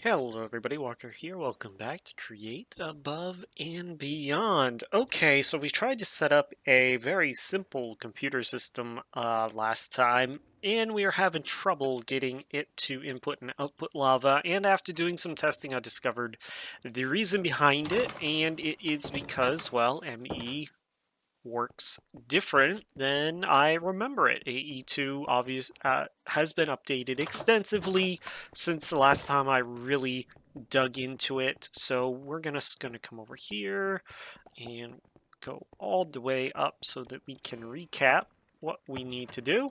Hello everybody, Walker here. Welcome back to Create Above and Beyond. Okay, so we tried to set up a very simple computer system last time, and we are having trouble getting it to input and output lava, and after doing some testing I discovered the reason behind it, and it is because, well, ME works different than I remember it. AE2 has been updated extensively since the last time I really dug into it. So we're gonna come over here and go all the way up so that we can recap what we need to do.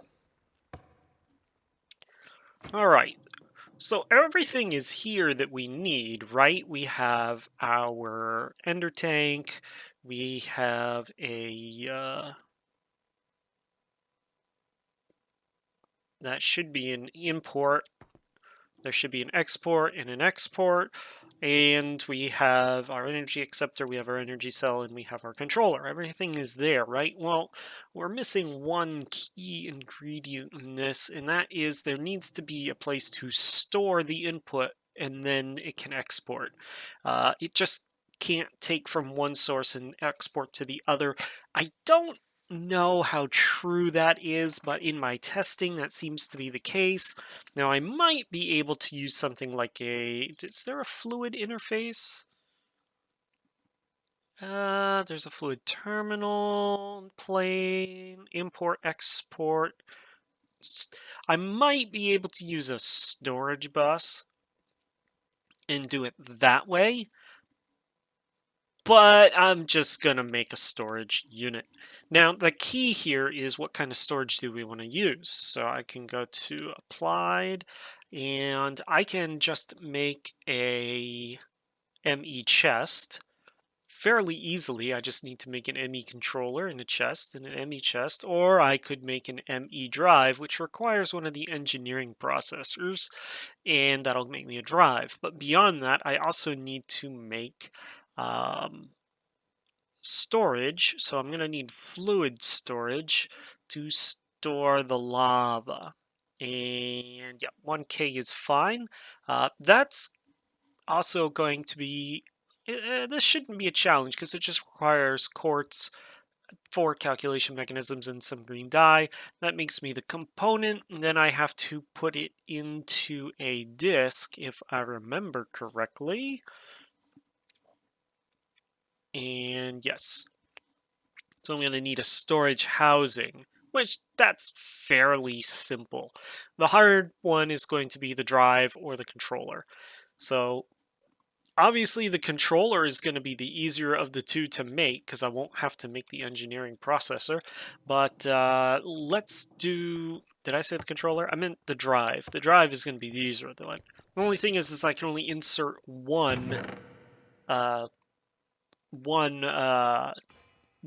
All right. So everything is here that we need, right? We have our ender tank. We have that should be an import. There should be an export and an export. And we have our energy acceptor, we have our energy cell, and we have our controller. Everything is there, right? Well, we're missing one key ingredient in this, and that is there needs to be a place to store the input and then it can export. It just can't take from one source and export to the other. I don't know how true that is, but in my testing, that seems to be the case. Now, I might be able to use something like is there a fluid interface? There's a fluid terminal, plane, import, export. I might be able to use a storage bus and do it that way, but I'm just going to make a storage unit. Now, the key here is what kind of storage do we want to use? So I can go to applied, and I can just make a ME chest fairly easily. I just need to make an ME controller and a chest and an ME chest, or I could make an ME drive, which requires one of the engineering processors, and that'll make me a drive. But beyond that, I also need to make storage. So I'm going to need fluid storage to store the lava. And yeah, 1K is fine. That's also going to be, this shouldn't be a challenge because it just requires quartz, 4 calculation mechanisms, and some green dye. That makes me the component, and then I have to put it into a disk if I remember correctly. And yes, so I'm going to need a storage housing, which that's fairly simple. The hard one is going to be the drive or the controller. So obviously the controller is going to be the easier of the two to make because I won't have to make the engineering processor. But let's do, did I say the controller? I meant the drive. The drive is going to be the easier of the one. The only thing is I can only insert one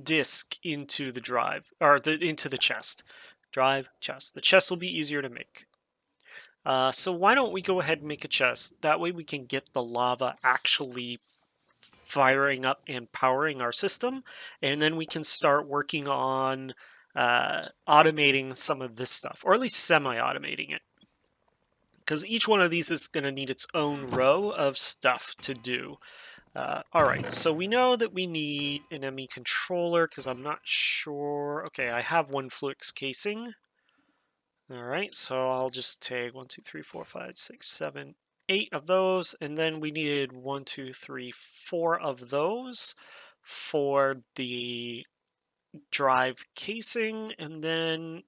disk into the drive, or into the chest. Drive, chest. The chest will be easier to make. So why don't we go ahead and make a chest? That way we can get the lava actually firing up and powering our system, and then we can start working on automating some of this stuff, or at least semi-automating it. Because each one of these is going to need its own row of stuff to do. All right, so we know that we need an ME controller because I'm not sure. Okay, I have one Fluix casing. All right, so I'll just take 1, 2, 3, 4, 5, 6, 7, 8 of those, and then we needed 1, 2, 3, 4 of those for the drive casing, and then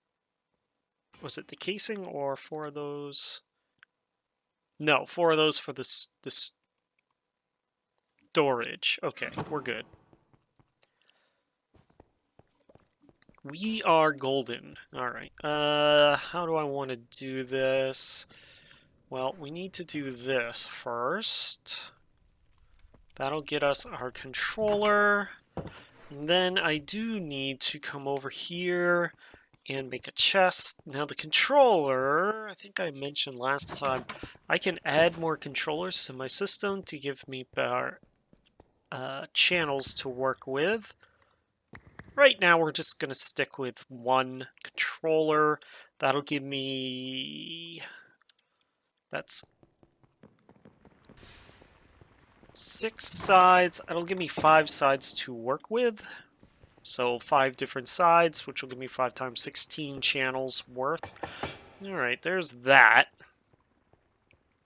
was it the casing or 4 of those? No, 4 of those for the storage. Okay, we're good. We are golden. All right. How do I want to do this? Well, we need to do this first. That'll get us our controller. And then I do need to come over here and make a chest. Now the controller, I think I mentioned last time, I can add more controllers to my system to give me better channels to work with. Right now we're just going to stick with one controller. That'll give me, that's 6 sides. That'll give me 5 sides to work with. So 5 different sides, which will give me 5 times 16 channels worth. Alright, there's that.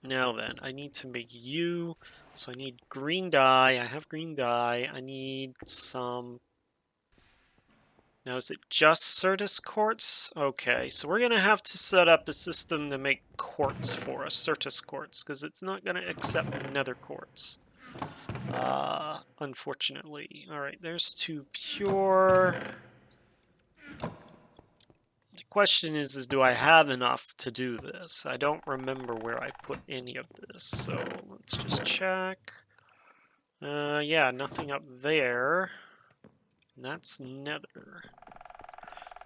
Now then, I need to make you. So I need green dye. I have green dye. I need some... Now, is it just Certus quartz? Okay, so we're going to have to set up a system to make quartz for us, Certus quartz, because it's not going to accept nether quartz. Unfortunately. Alright, there's 2 pure. The question is do I have enough to do this? I don't remember where I put any of this, so let's just check. Yeah, nothing up there. That's nether.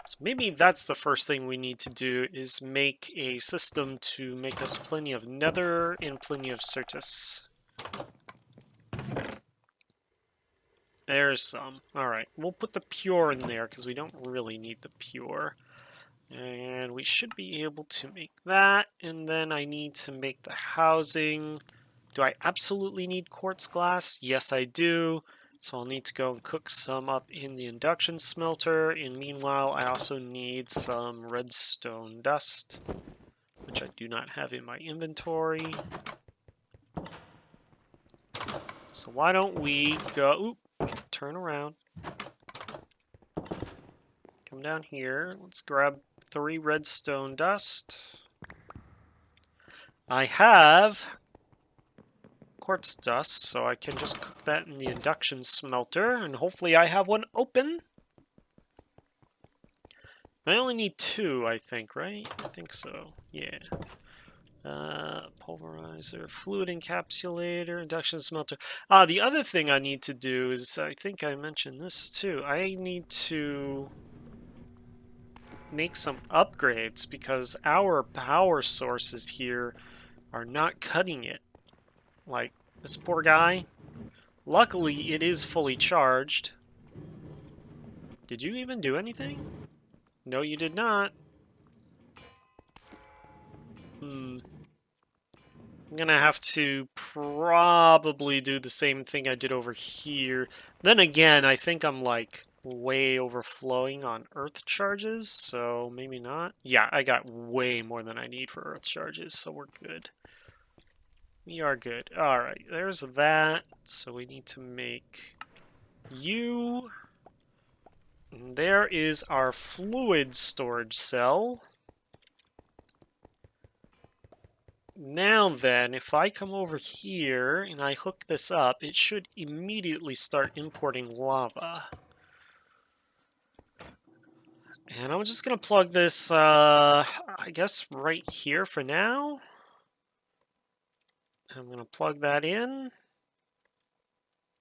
So maybe that's the first thing we need to do, is make a system to make us plenty of nether and plenty of Certus. There's some. Alright, we'll put the pure in there because we don't really need the pure. And we should be able to make that. And then I need to make the housing. Do I absolutely need quartz glass? Yes, I do. So I'll need to go and cook some up in the induction smelter. And meanwhile, I also need some redstone dust, which I do not have in my inventory. So why don't we go... Oop, turn around. Come down here. Let's grab 3 redstone dust. I have quartz dust, so I can just cook that in the induction smelter, and hopefully I have one open. I only need 2, I think, right? I think so, yeah. Pulverizer, fluid encapsulator, induction smelter. The other thing I need to do is, I think I mentioned this too, I need to make some upgrades because our power sources here are not cutting it. Like, this poor guy. Luckily, it is fully charged. Did you even do anything? No, you did not. I'm gonna have to probably do the same thing I did over here. Then again, I think I'm like way overflowing on earth charges, so maybe not. Yeah, I got way more than I need for earth charges, so we're good. We are good. Alright, there's that. So we need to make you. And there is our fluid storage cell. Now then, if I come over here and I hook this up, it should immediately start importing lava. And I'm just going to plug this, I guess, right here for now. I'm going to plug that in.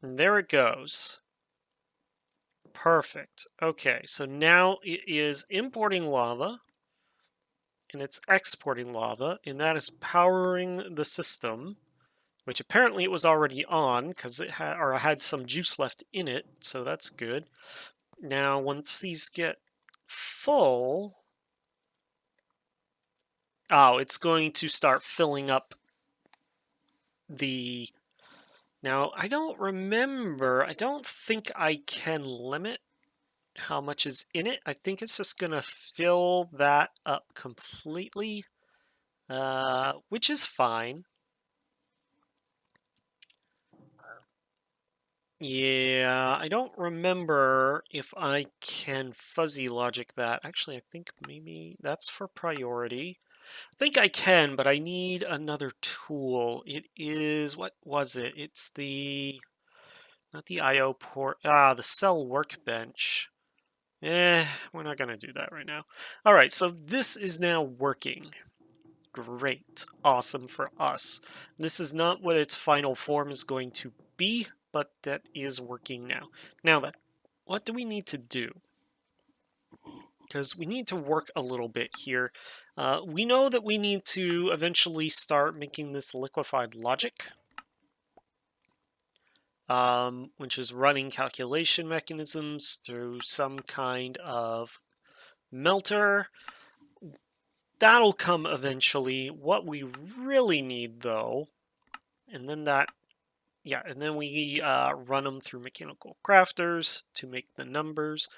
And there it goes. Perfect. Okay, so now it is importing lava. And it's exporting lava. And that is powering the system. Which apparently it was already on, because it had some juice left in it. So that's good. Now, once these get full... Oh, it's going to start filling up the... Now, I don't remember. I don't think I can limit how much is in it. I think it's just going to fill that up completely, which is fine. Yeah, I don't remember if I can fuzzy logic that. Actually, I think maybe that's for priority. I think I can, but I need another tool. It is, what was it? It's the, not the IO port, the cell workbench. We're not going to do that right now. All right, so this is now working. Great. Awesome for us. This is not what its final form is going to be, but that is working now. Now then, what do we need to do? Because we need to work a little bit here. We know that we need to eventually start making this liquefied logic, which is running calculation mechanisms through some kind of melter. That'll come eventually. What we really need, though, and then that yeah, and then we run them through mechanical crafters to make the numbers.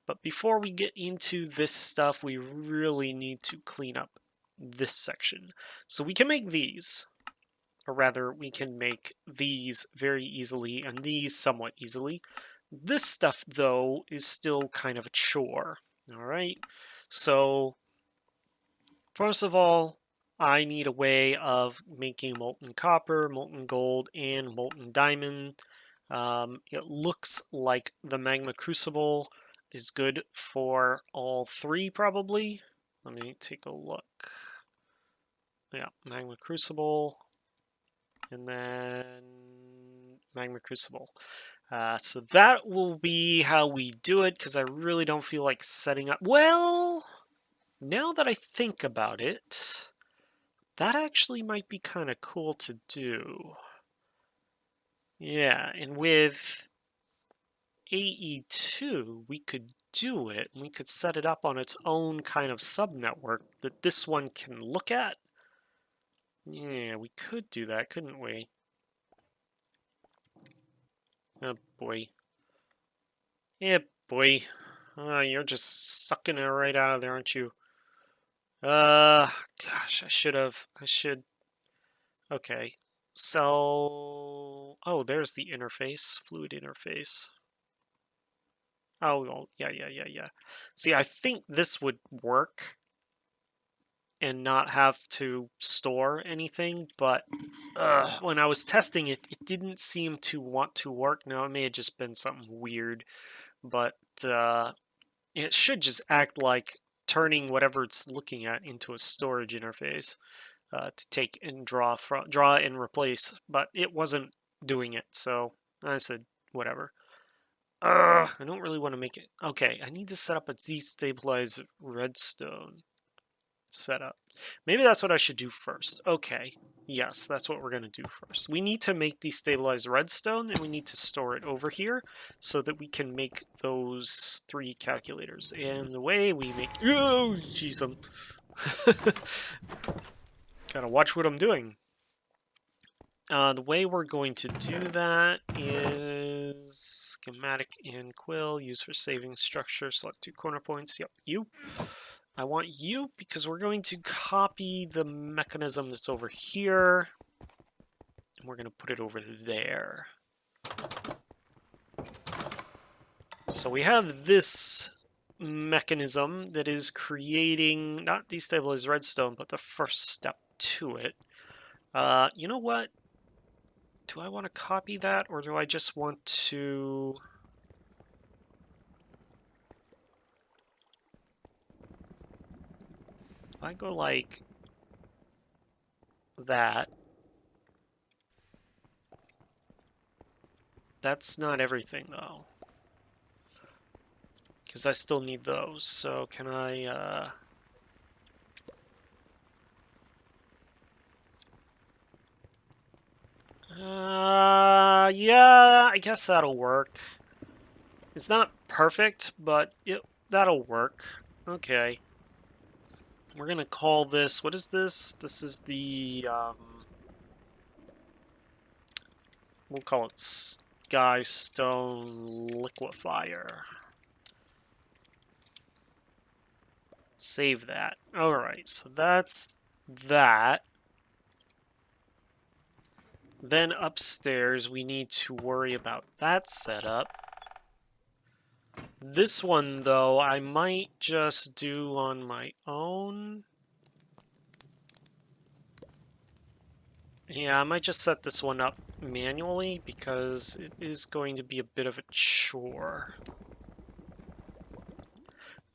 But before we get into this stuff, we really need to clean up this section. So we can make these, or rather, we can make these very easily and these somewhat easily. This stuff, though, is still kind of a chore. All right, so first of all, I need a way of making molten copper, molten gold, and molten diamond. It looks like the magma crucible is good for all three, probably. Let me take a look. Yeah, magma crucible, and then magma crucible. So that will be how we do it, because I really don't feel like setting up. Well, now that I think about it, that actually might be kind of cool to do. Yeah, and with AE2, we could do it, and we could set it up on its own kind of subnetwork that this one can look at. Yeah, we could do that, couldn't we? Oh boy. Yeah, boy. You're just sucking it right out of there, aren't you? Gosh, I should. Okay. So, oh, there's the interface, fluid interface. Oh, well, yeah. See, I think this would work and not have to store anything, but when I was testing it, it didn't seem to want to work. Now, it may have just been something weird, but it should just act like turning whatever it's looking at into a storage interface to take and draw and replace, but it wasn't doing it, so I said whatever. I don't really want to make it. Okay, I need to set up a destabilized redstone setup. Maybe that's what I should do first. Okay, yes, that's what we're going to do first. We need to make destabilized redstone, and we need to store it over here so that we can make those 3 calculators. And the way we make... Oh, jeez, I'm... Gotta watch what I'm doing. The way we're going to do that is schematic and quill, use for saving structure, select 2 corner points. Yep, you. I want you because we're going to copy the mechanism that's over here, and we're going to put it over there. So we have this mechanism that is creating, not destabilized redstone, but the first step to it. You know what? Do I want to copy that, or do I just want to... If I go like that, that's not everything though, because I still need those. So can I yeah, I guess that'll work. It's not perfect, but that'll work. Okay. We're gonna call this, what is this? This is the, we'll call it Sky Stone Liquefier. Save that. Alright, so that's that. Then upstairs, we need to worry about that setup. This one, though, I might just do on my own. Yeah, I might just set this one up manually because it is going to be a bit of a chore.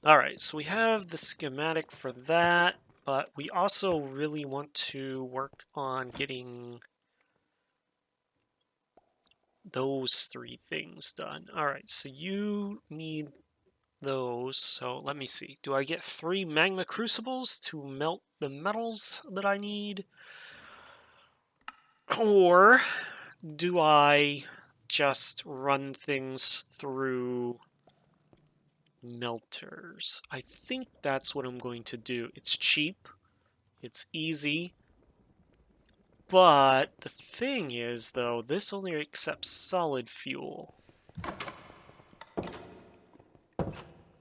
Alright, so we have the schematic for that, but we also really want to work on getting those 3 things done. Alright, so you need those. So let me see. Do I get 3 magma crucibles to melt the metals that I need? Or do I just run things through melters? I think that's what I'm going to do. It's cheap. It's easy. But the thing is, though, this only accepts solid fuel.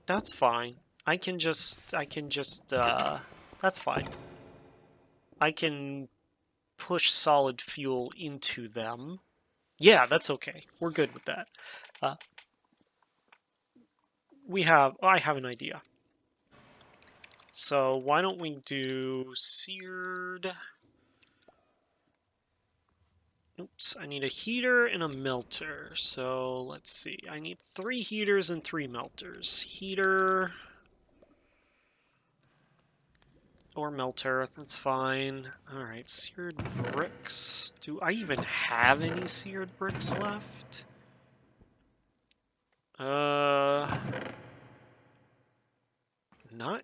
That's fine. That's fine. I can push solid fuel into them. Yeah, that's okay. We're good with that. I have an idea. So why don't we do seared... Oops, I need a heater and a melter. So let's see. I need 3 heaters and 3 melters. Heater or melter, that's fine. Alright, seared bricks. Do I even have any seared bricks left? Not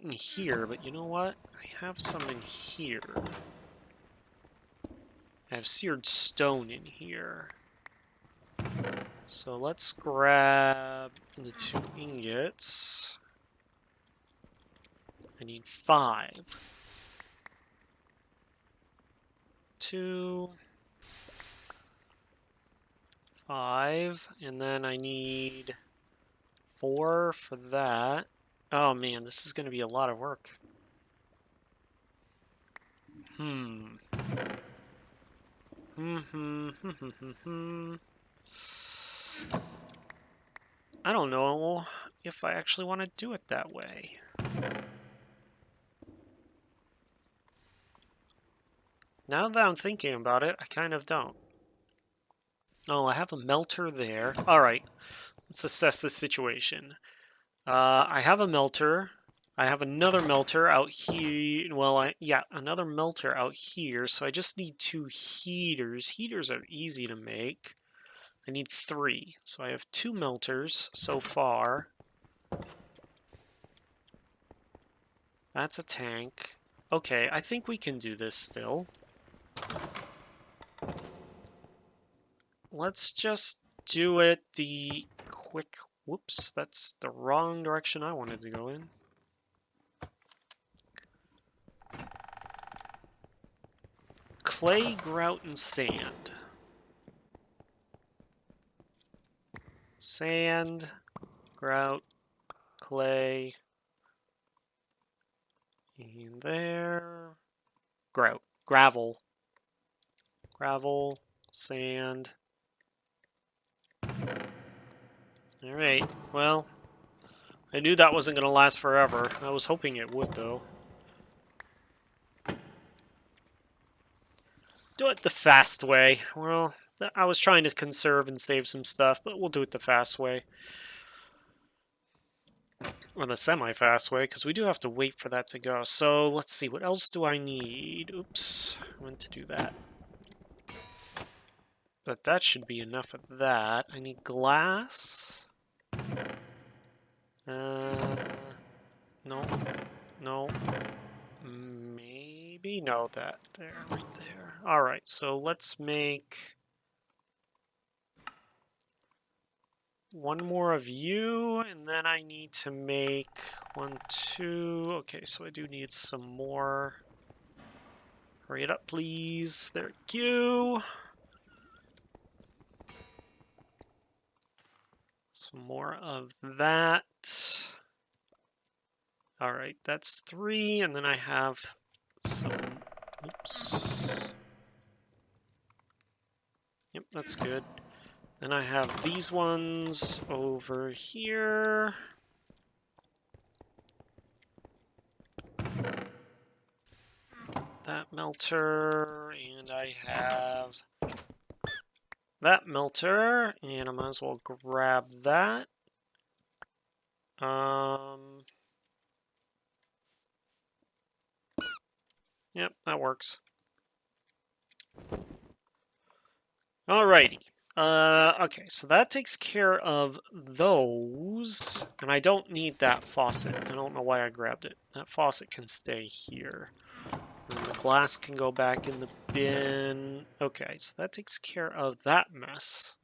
in here, but you know what? I have some in here. I have seared stone in here. So let's grab the 2 ingots. I need 5. 2, 5, and then I need 4 for that. Oh man, this is going to be a lot of work. I don't know if I actually want to do it that way. Now that I'm thinking about it, I kind of don't. Oh, I have a melter there. Alright, let's assess the situation. I have a melter. I have another melter out here. Well, another melter out here. So I just need 2 heaters. Heaters are easy to make. I need 3. So I have 2 melters so far. That's a tank. Okay, I think we can do this still. Let's just do it the quick... Whoops, that's the wrong direction I wanted to go in. Clay, grout, and sand. Sand, grout, clay, in there. Grout, gravel, sand. Alright, well, I knew that wasn't going to last forever. I was hoping it would, though. Do it the fast way. Well, I was trying to conserve and save some stuff, but we'll do it the fast way. Or the semi-fast way, because we do have to wait for that to go. So, let's see, what else do I need? Oops, I meant to do that. But that should be enough of that. I need glass. No. Maybe? No, that there, right there. Alright, so let's make... 1 more of you, and then I need to make 1, 2... Okay, so I do need some more. Hurry it up, please. There we go. Some more of that. Alright, that's 3, and then I have some... Oops. Yep, that's good. Then I have these ones over here. That melter, and I have that melter, and I might as well grab that. Yep, that works. Alrighty. Okay, so that takes care of those, and I don't need that faucet. I don't know why I grabbed it. That faucet can stay here. And the glass can go back in the bin. Okay, so that takes care of that mess.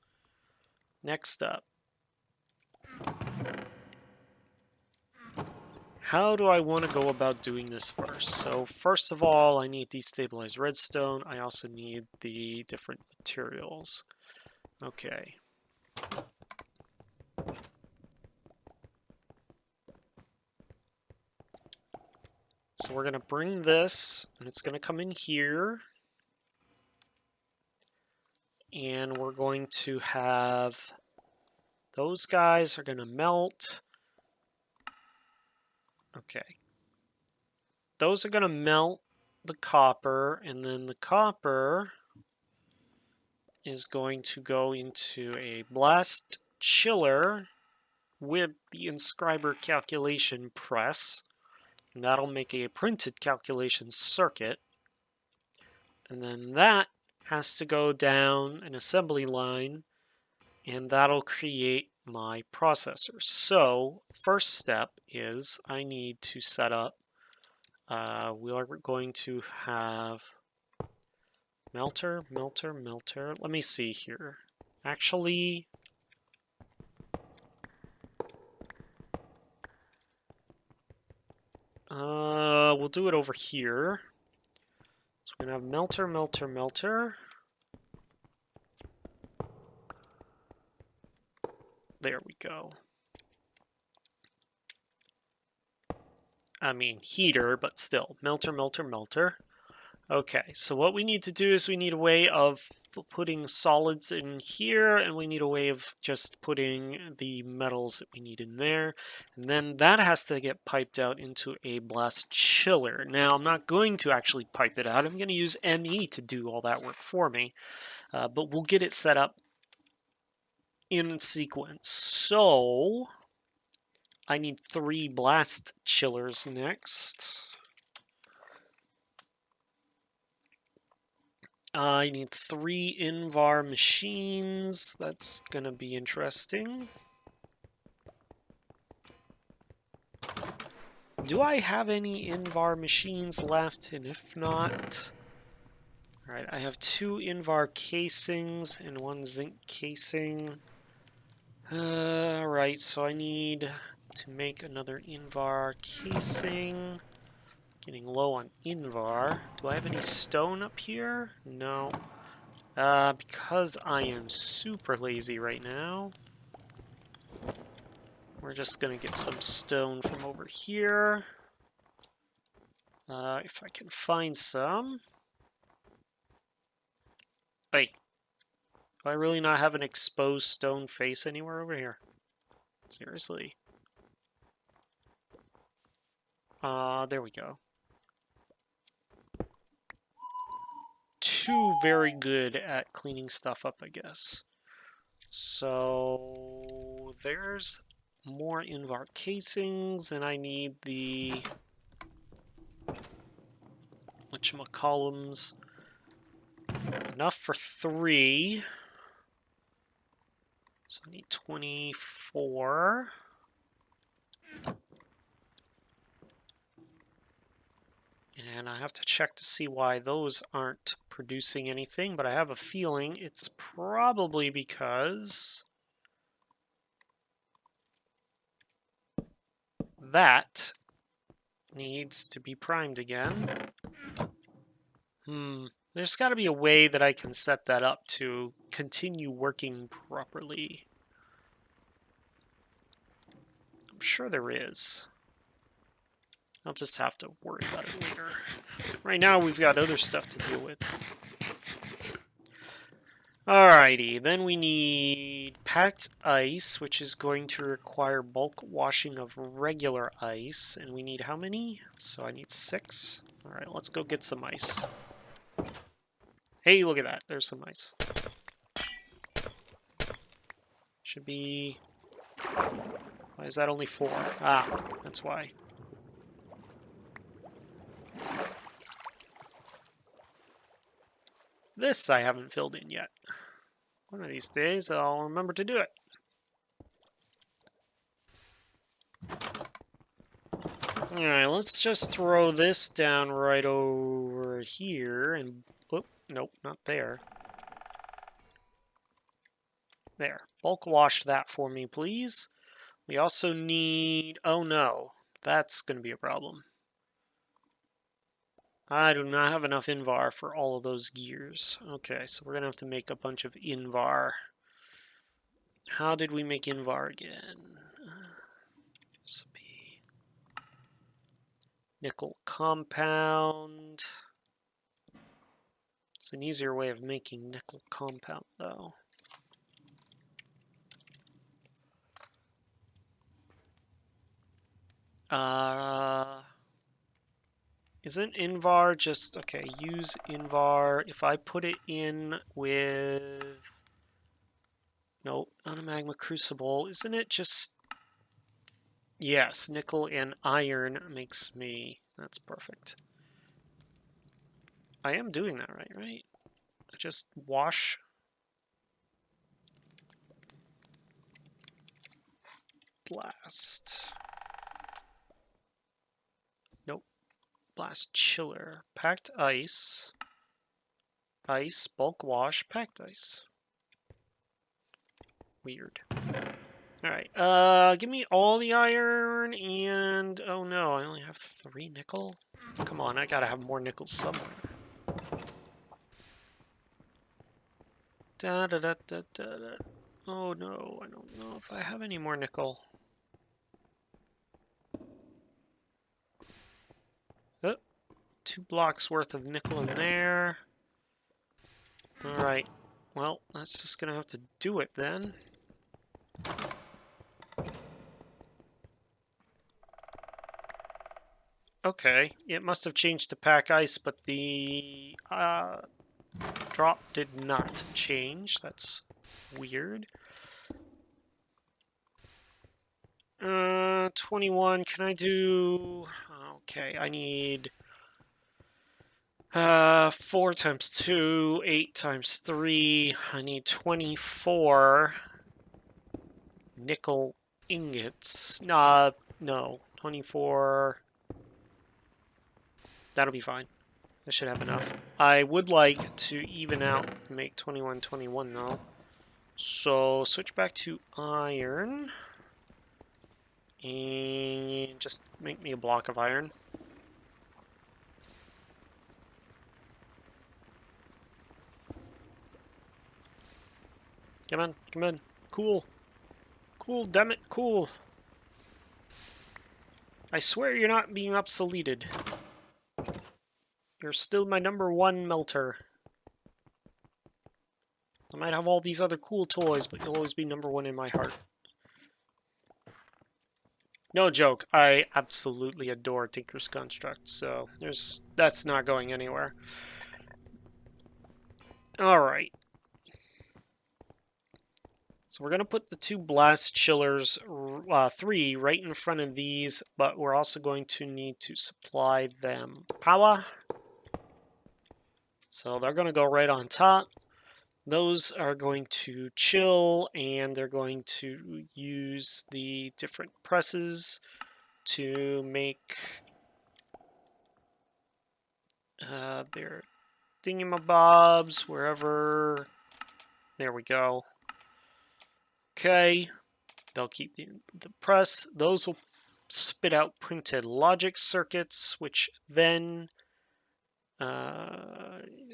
Next up. how do I want to go about doing this first? So first of all, I need destabilized redstone. I also need the different materials. Okay. So we're going to bring this, and it's going to come in here. And we're going to have those guys are going to melt. Okay. Those are going to melt the copper, and then the copper is going to go into a blast chiller with the inscriber calculation press. And that'll make a printed calculation circuit. And then that has to go down an assembly line, and that'll create my processor. So first step is I need to set up, we are going to have melter. Let me see here. Actually, we'll do it over here. So we're gonna have melter. There we go. I mean heater, but still, melter. Okay, so what we need to do is we need a way of putting solids in here, and we need a way of just putting the metals that we need in there. And then that has to get piped out into a blast chiller. Now, I'm not going to actually pipe it out. I'm going to use ME to do all that work for me. But we'll get it set up in sequence. So, I need 3 blast chillers next. I need 3 Invar machines. That's gonna be interesting. Do I have any Invar machines left? And if not... Alright, I have 2 Invar casings and 1 zinc casing. Alright, so I need to make another Invar casing. Getting low on Invar. Do I have any stone up here? No. Because I am super lazy right now, we're just gonna get some stone from over here. If I can find some. Wait. Do I really not have an exposed stone face anywhere over here? Seriously? There we go. 2 very good at cleaning stuff up, I guess. So there's more Invar casings, and I need the whatchamacallums. Enough for 3. So I need 24. And I have to check to see why those aren't producing anything, but I have a feeling it's probably because that needs to be primed again. There's got to be a way that I can set that up to continue working properly. I'm sure there is. I'll just have to worry about it later. Right now, we've got other stuff to deal with. Alrighty, then we need packed ice, which is going to require bulk washing of regular ice. And we need how many? So I need 6. Alright, let's go get some ice. Hey, look at that. There's some ice. Should be... Why is that only 4? Ah, that's why. This I haven't filled in yet. One of these days I'll remember to do it. Alright, let's just throw this down right over here and... Oh, nope, not there. There. Bulk wash that for me, please. We also need... Oh no. That's going to be a problem. I do not have enough Invar for all of those gears. Okay, so we're going to have to make a bunch of Invar. How did we make Invar again? Recipe. Nickel compound. It's an easier way of making nickel compound, though. Isn't Invar just... Okay, use Invar. If I put it in with... Nope, not a magma crucible. Isn't it just... Yes, nickel and iron makes me... That's perfect. I am doing that right? I just wash... Blast. Nope. Blast chiller. Packed ice. Ice, bulk wash, packed ice. Weird. Alright, give me all the iron and... Oh no, I only have 3 nickel? Come on, I gotta have more nickel somewhere. Da da da da da da. Oh no, I don't know if I have any more nickel. Oh, 2 blocks worth of nickel in there. Alright, well, that's just gonna have to do it then. Okay, it must have changed to pack ice, but the drop did not change. That's weird. 21, can I do... Okay, I need 4 times 2, 8 times 3. I need 24 nickel ingots. No, 24... That'll be fine. I should have enough. I would like to even out and make 21, 21 though. So switch back to iron. And just make me a block of iron. Come on, come on. Cool. Cool, damn it, cool. I swear you're not being obsoleted. You're still my #1 melter. I might have all these other cool toys, but you'll always be #1 in my heart. No joke, I absolutely adore Tinker's Construct, so that's not going anywhere. Alright. So we're going to put the 2 blast chillers, 3, right in front of these, but we're also going to need to supply them power. So they're going to go right on top. Those are going to chill, and they're going to use the different presses to make their thingamabobs wherever. There we go. Okay, they'll keep the press. Those will spit out printed logic circuits, which then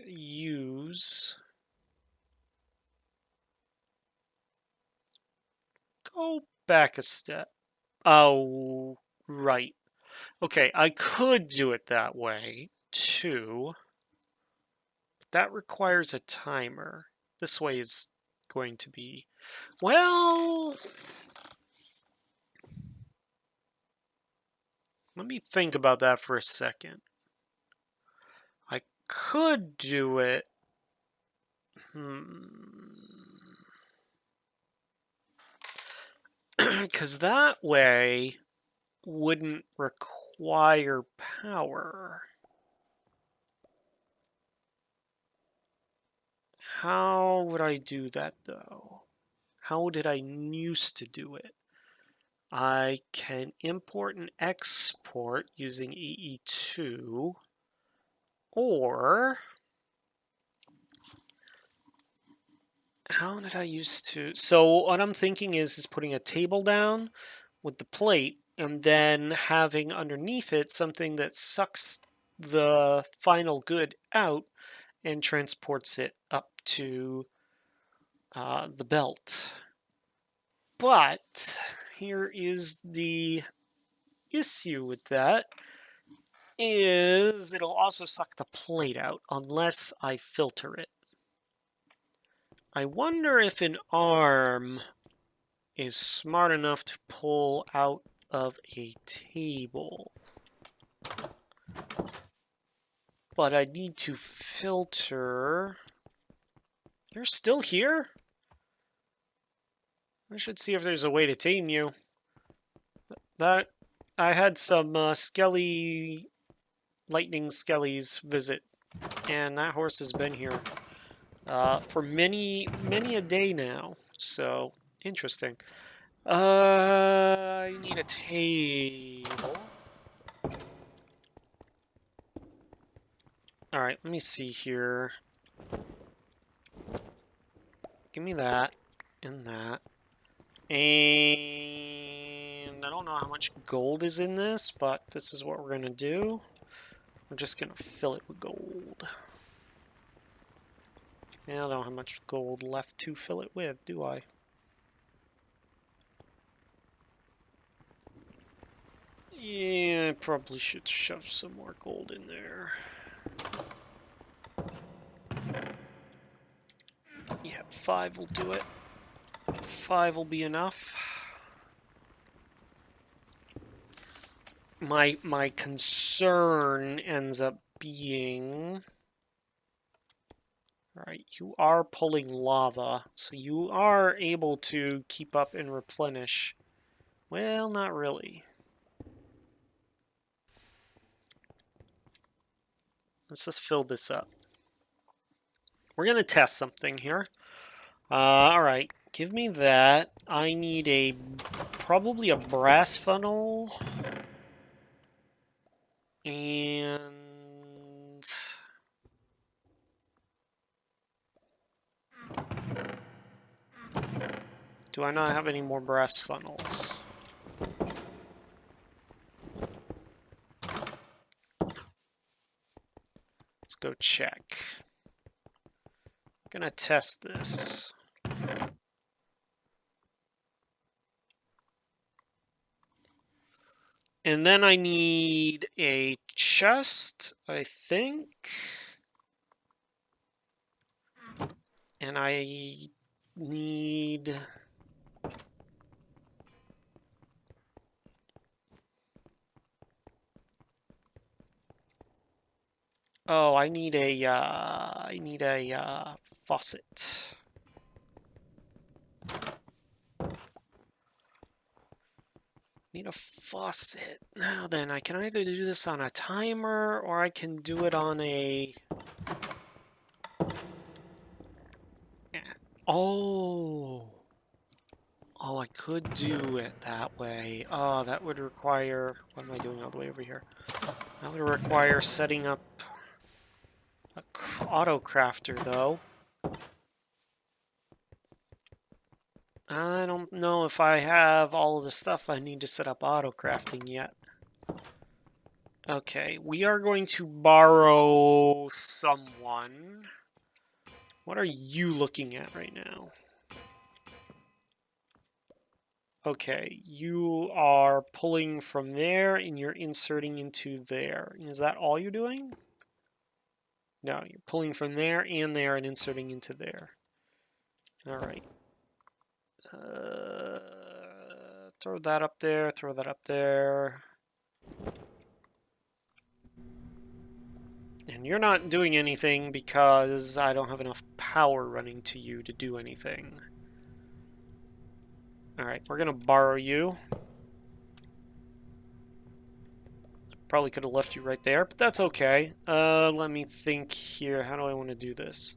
use... Go back a step. Oh, right. Okay, I could do it that way, too. But that requires a timer. This way is going to be... Well... Let me think about that for a second. I could do it... Because that way wouldn't require power. How would I do that, though? How did I used to do it? I can import and export using EE2, or how did I used to? So what I'm thinking is putting a table down with the plate and then having underneath it something that sucks the final good out and transports it up to the belt. But here is the issue with that, is it'll also suck the plate out unless I filter it. I wonder if an arm is smart enough to pull out of a table. But I need to filter. You're still here? I should see if there's a way to tame you. That I had some lightning skellies visit, and that horse has been here for many a day now. So interesting. I need a table. All right, let me see here. Give me that and that. And I don't know how much gold is in this, but this is what we're going to do. We're just going to fill it with gold. Yeah, I don't have much gold left to fill it with, do I? Yeah, I probably should shove some more gold in there. Yeah, 5 will do it. 5 will be enough. My concern ends up being... Alright, you are pulling lava, so you are able to keep up and replenish. Well, not really. Let's just fill this up. We're going to test something here. Alright, give me that. I need probably a brass funnel. And... do I not have any more brass funnels? Let's go check. I'm gonna test this. And then I need a chest, I think. And I need... oh, I need a faucet. Need a faucet. Now then, I can either do this on a timer or I can do it on a... oh. Oh, I could do it that way. Oh, that would require... what am I doing all the way over here? That would require setting up a auto crafter, though. I don't know if I have all of the stuff I need to set up auto crafting yet. Okay, we are going to borrow someone. What are you looking at right now? Okay, you are pulling from there and you're inserting into there. Is that all you're doing? No, you're pulling from there and there and inserting into there. All right. Throw that up there, throw that up there. And you're not doing anything because I don't have enough power running to you to do anything. Alright, we're gonna borrow you. Probably could have left you right there, but that's okay. Let me think here. How do I want to do this?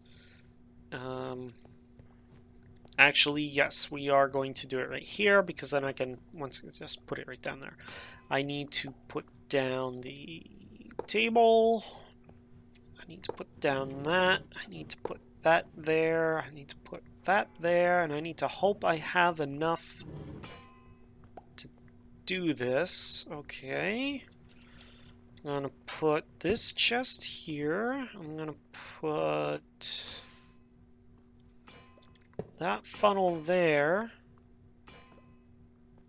Actually, yes, we are going to do it right here because then I can just put it right down there. I need to put down the table. I need to put down that. I need to put that there. I need to put that there. And I need to hope I have enough to do this. Okay. I'm gonna put this chest here. I'm gonna put that funnel there.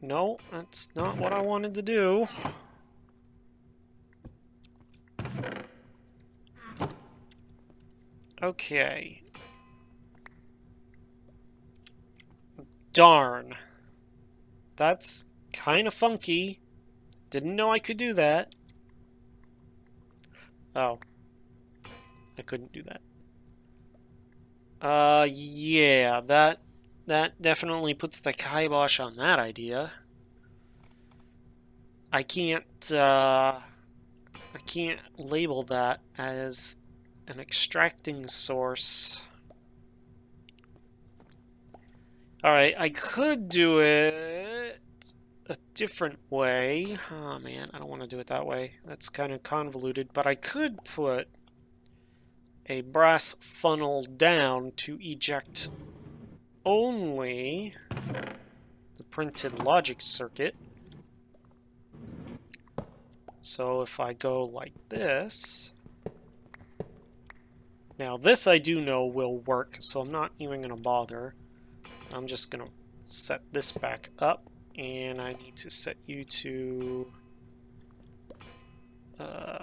No, that's not what I wanted to do. Okay. Darn. That's kind of funky. Didn't know I could do that. Oh. I couldn't do that. Yeah, that definitely puts the kibosh on that idea. I can't label that as an extracting source. Alright, I could do it a different way. Oh man, I don't want to do it that way. That's kind of convoluted, but I could put a brass funnel down to eject only the printed logic circuit. So if I go like this, now this I do know will work, so I'm not even going to bother. I'm just going to set this back up, and I need to set you to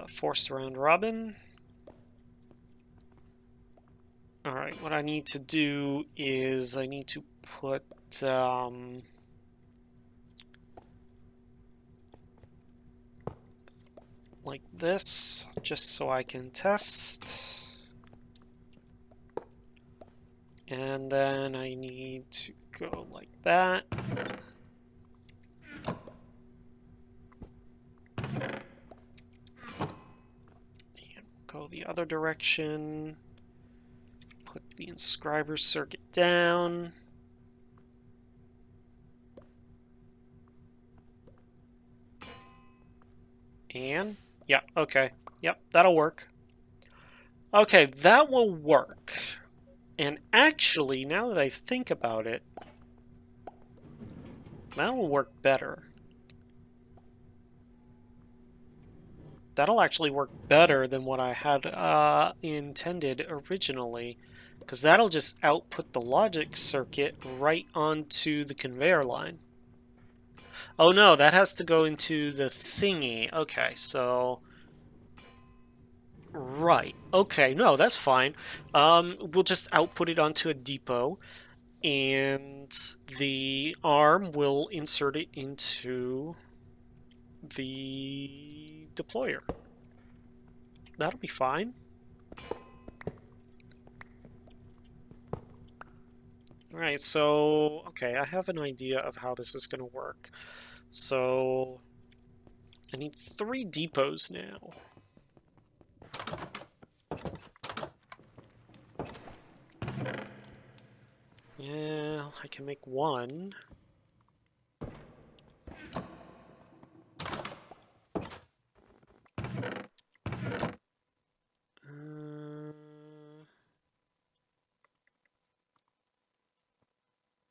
forced round robin. Alright, what I need to do is I need to put like this, just so I can test. And then I need to go like that. And go the other direction. Put the inscriber circuit down. And, yeah, okay. Yep, that'll work. Okay, that will work. And actually, now that I think about it, that will work better. That'll actually work better than what I had intended originally, because that'll just output the logic circuit right onto the conveyor line. Oh no, that has to go into the thingy. Okay, so... Right. Okay, no, that's fine. We'll just output it onto a depot, and the arm will insert it into the deployer. That'll be fine. Alright, so, okay, I have an idea of how this is going to work. So, I need 3 depots now. Yeah, I can make 1.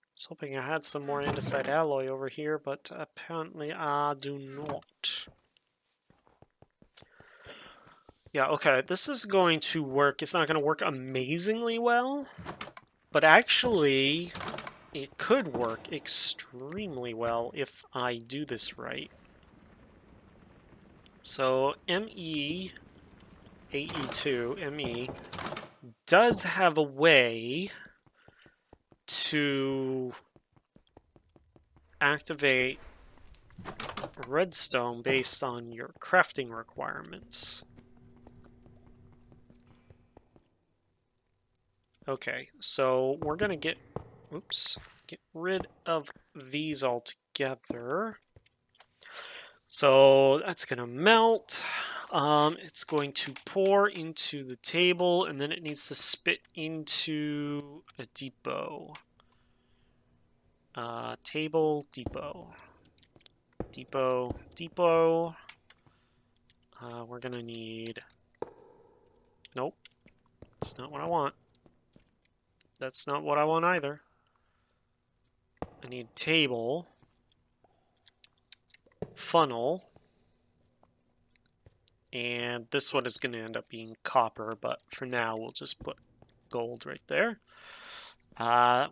I was hoping I had some more andesite alloy over here, but apparently I do not. Yeah, okay, this is going to work. It's not going to work amazingly well, but actually, it could work extremely well if I do this right. So, ME, AE2, ME, does have a way to activate redstone based on your crafting requirements. Okay, so we're gonna get rid of these altogether. So that's gonna melt. It's going to pour into the table, and then it needs to spit into a depot. Table, depot. Depot, depot. We're gonna need... Nope. That's not what I want. That's not what I want either. I need table. funnel. And this one is going to end up being copper, but for now we'll just put gold right there.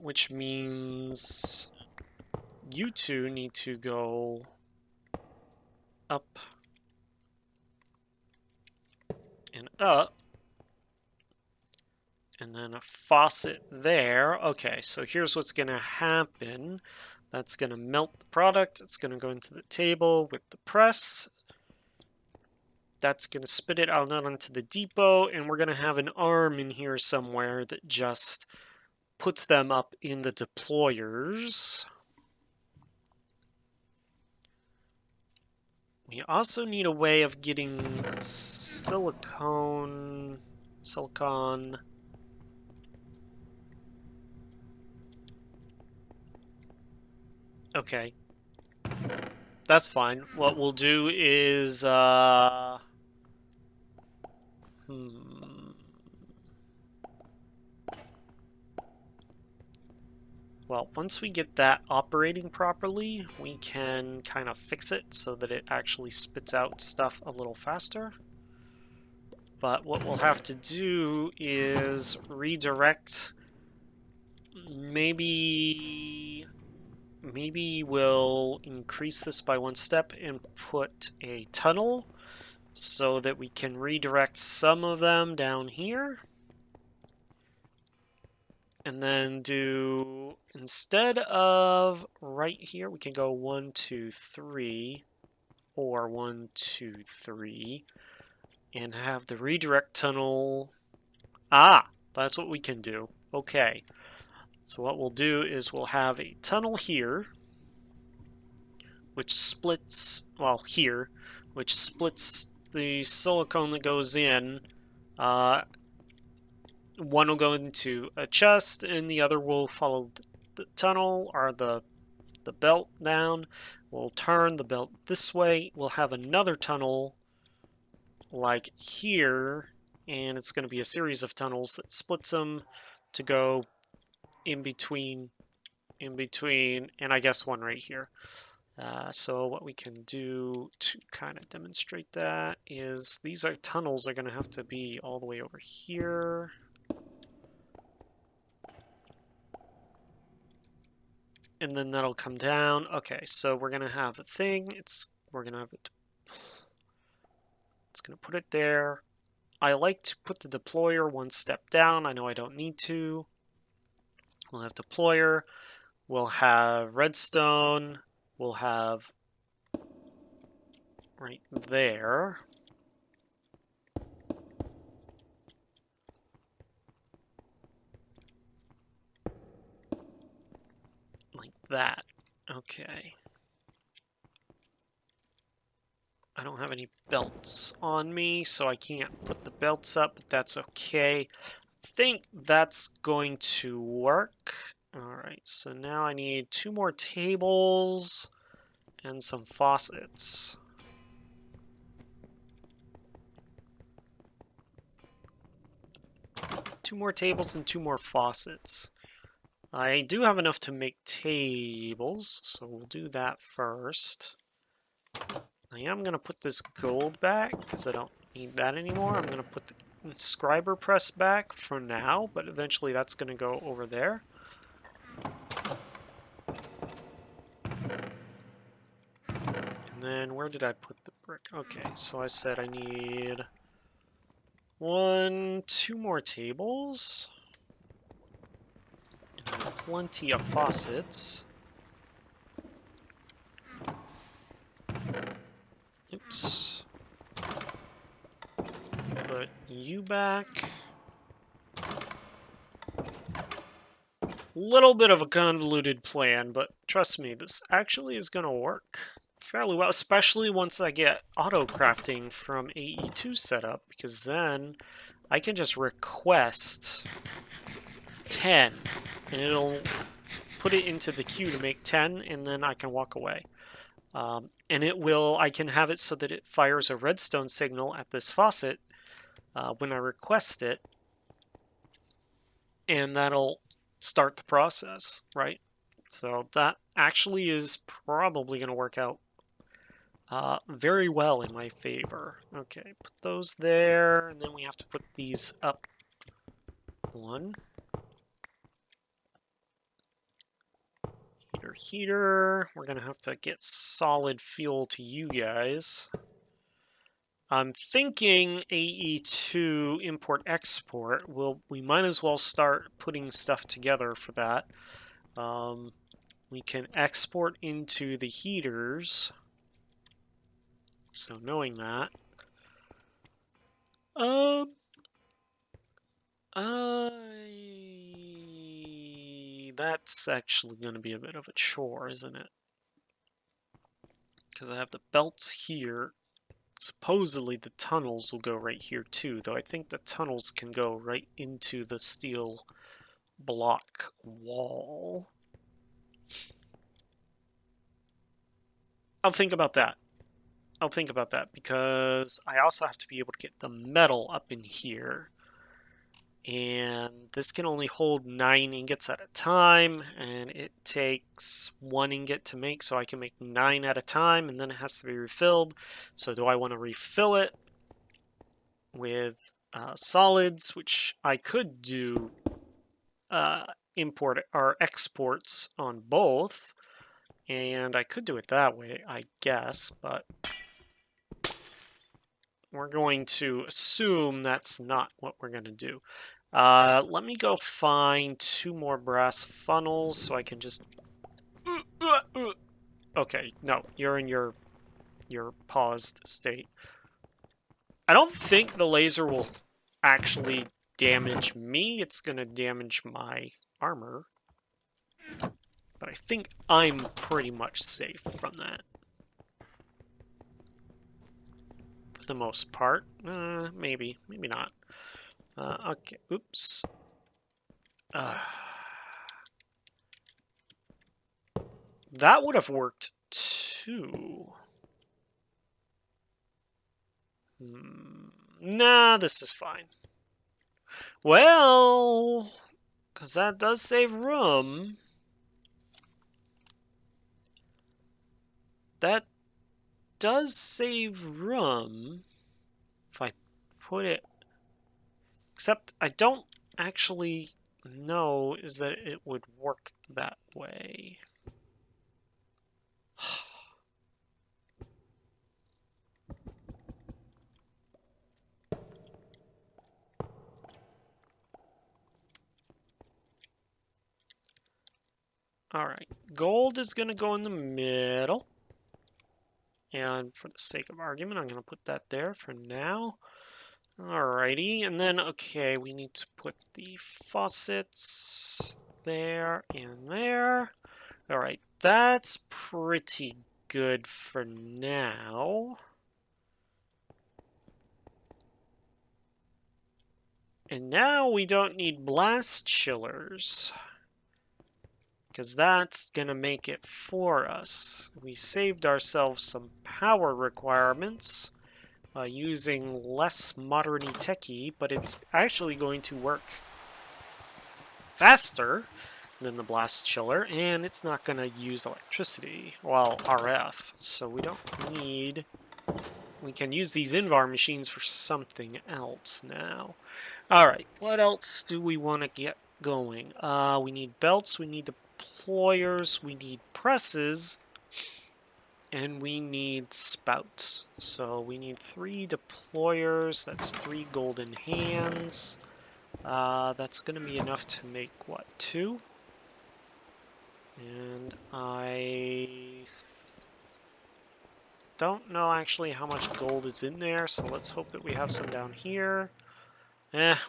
Which means you two need to go up and up. And then a faucet there. Okay, so here's what's going to happen. That's going to melt the product. It's going to go into the table with the press. That's going to spit it out onto the depot, and we're going to have an arm in here somewhere that just puts them up in the deployers. We also need a way of getting silicon. Okay. That's fine. What we'll do is, well, once we get that operating properly, we can kind of fix it so that it actually spits out stuff a little faster. But what we'll have to do is redirect. Maybe we'll increase this by one step and put a tunnel so that we can redirect some of them down here. And then do, instead of right here, we can go 1, 2, 3, or 1, 2, 3, and have the redirect tunnel. Ah, that's what we can do. Okay. So what we'll do is we'll have a tunnel here, which splits, well, here, which splits the silicone that goes in. One will go into a chest, and the other will follow the tunnel, or the belt down. We'll turn the belt this way. We'll have another tunnel like here, and it's going to be a series of tunnels that splits them to go in between, and I guess one right here. So what we can do to kind of demonstrate that is these tunnels are going to have to be all the way over here. And then that'll come down. Okay, so we're going to have a thing. We're going to have it. It's going to put it there. I like to put the deployer one step down. I know I don't need to. We'll have deployer. We'll have redstone. We'll have right there. Like that. Okay. I don't have any belts on me, so I can't put the belts up, but that's okay. I think that's going to work. Alright, so now I need 2 more tables and some faucets. Two more tables and 2 more faucets. I do have enough to make tables, so we'll do that first. I am going to put this gold back because I don't need that anymore. I'm going to put the inscriber press back for now, but eventually that's going to go over there. And then where did I put the brick? Okay, so I said I need 2 more tables. And plenty of faucets. Oops. Put you back. Little bit of a convoluted plan, but trust me, this actually is going to work fairly well, especially once I get auto crafting from AE2 set up, because then I can just request 10 and it'll put it into the queue to make 10, and then I can walk away. And I can have it so that it fires a redstone signal at this faucet when I request it, and that'll start the process, right? So that actually is probably going to work out very well in my favor. Okay, put those there, and then we have to put these up one. Heater. We're gonna have to get solid fuel to you guys. I'm thinking AE2 import-export. We might as well start putting stuff together for that. We can export into the heaters. So knowing that. That's actually going to be a bit of a chore, isn't it? Because I have the belts here. Supposedly the tunnels will go right here too, though I think the tunnels can go right into the steel block wall. I'll think about that. I'll think about that because I also have to be able to get the metal up in here. And this can only hold 9 ingots at a time, and it takes 1 ingot to make, so I can make 9 at a time, and then it has to be refilled. So do I want to refill it with solids, which I could do import or exports on both, and I could do it that way, I guess, but we're going to assume that's not what we're going to do. Let me go find 2 more brass funnels so I can just... Okay, no, you're in your paused state. I don't think the laser will actually damage me. It's going to damage my armor. But I think I'm pretty much safe from that. For the most part. Maybe. Maybe not. Okay, oops. That would have worked too. Nah, this is fine. Well, because that does save room. That does save room if I put it... Except I don't actually know is that it would work that way. Alright, gold is going to go in the middle. And for the sake of argument, I'm going to put that there for now. Alrighty, and then, okay, we need to put the faucets there and there. Alright, that's pretty good for now. And now we don't need blast chillers, because that's going to make it for us. We saved ourselves some power requirements using less modern techie, but it's actually going to work faster than the blast chiller, and it's not going to use electricity, well, RF, so we don't need... We can use these Invar machines for something else now. Alright, what else do we want to get going? We need belts, we need deployers, we need presses, and we need spouts. So we need 3 deployers, that's 3 golden hands. That's going to be enough to make, what, 2? And I don't know actually how much gold is in there, so let's hope that we have some down here.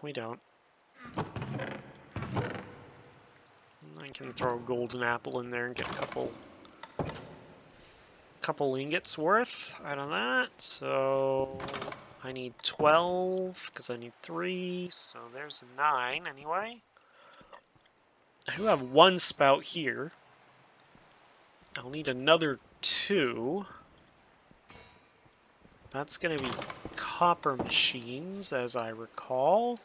We don't. I can throw a golden apple in there and get a couple ingots worth out of that. So I need 12 because I need 3. So there's 9 anyway. I do have 1 spout here. I'll need another 2. That's going to be copper machines, as I recall.